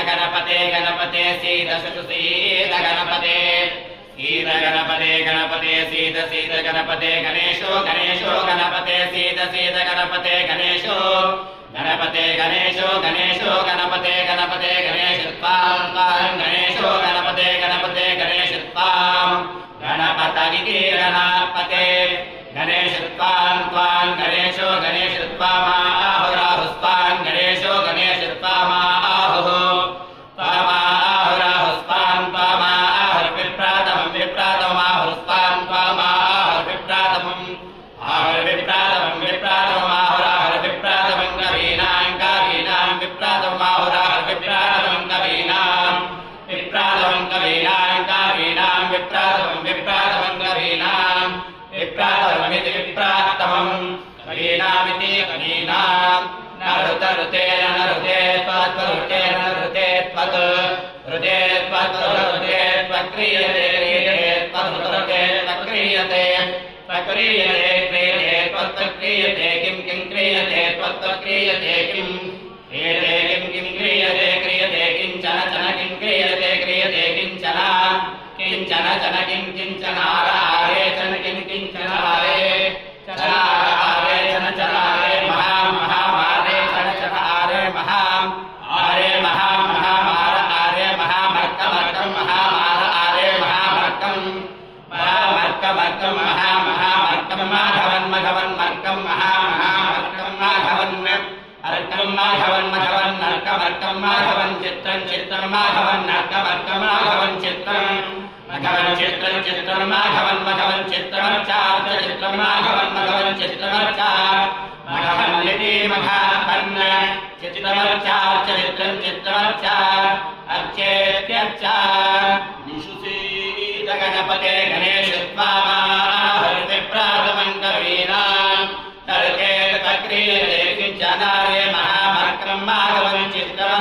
गणपते गणपते सीद सीद गणपते सीद गणपते गणपते सीद सीद गणपते गणेशो गणेशो गणपते सीद सीद गणपते गणेशो गणपते गणेशो गणेशो गणपते गणपते गणेशत्वां गणेशो गणपते गणपते गणेशत्वां गणपतगिति गणपते गणेशत्वां त्वां गणेशो गणेशत्वामाहुराहुस्त्वां गणेशो गणेशत्वामाहुः त्वामाहुराहुस्त्वां त्वामाहुर्विप्रातमं विप्रातमाहुस्त्वां त्वामाहुर्विप्रातमं आहुर्विप्रातमं विप्रातमाहुराहुर्विप्रातमं कवीनां कवीनां विप्रातमाहुराहुर्विप्रातमं कवीनां विप्रातमं कवीनां कवीनां विप्रातमं विप्रातमं कवीनां विप्रातममिति विप्रातमं कवीनामिति कवीनां नरुते नरुते त्वत्रुते नरुते त्वत् रुते त्वत्रुते त्वक्रियते त्वत्रुते त्वक्रियते त्वक्रियते क्रियते त्वत्क्रियते किं किं क्रियते त्वत्क्रियते किं क्रियते किं क्रियते क्रियते किञ्चन चन किं क्रियते क्रियते किञ्चन किञ्चन चन किं किञ्चनारे चन किं किञ्चनारे चनारे चन चनारे महां महामारे चन चनारे महां आरे महां महामार आरे महामर्कमर्कं महामार आरे महामर्कं महामर्कमर्कं महामहामर्कं माधवन् मघवन् मर्कं महामहामर्कं माधवन् अर्कं माधवन् मघवन् अर्कमर्कं माधवन् चित्रं चित्रं माधवन् अर्कमर्कं माधवन् चित्रं मघवन् चित्रं चित्रं माधवन् मघवन् चित्रमर्चार्च चित्रं माधवन् मघवन् चित्रमर्चार्च मघवन्निति मघापन्न चित्रमर्चार्च चित्रं चित्रमर्चार्च अर्चेत्यर्चार्च निषुसीद गणपते गणेशत्वामाहुर्विप्रातमं कवीनां तर्के तक्रियते किञ्चनारे महामर्कं माधवन् चित्रं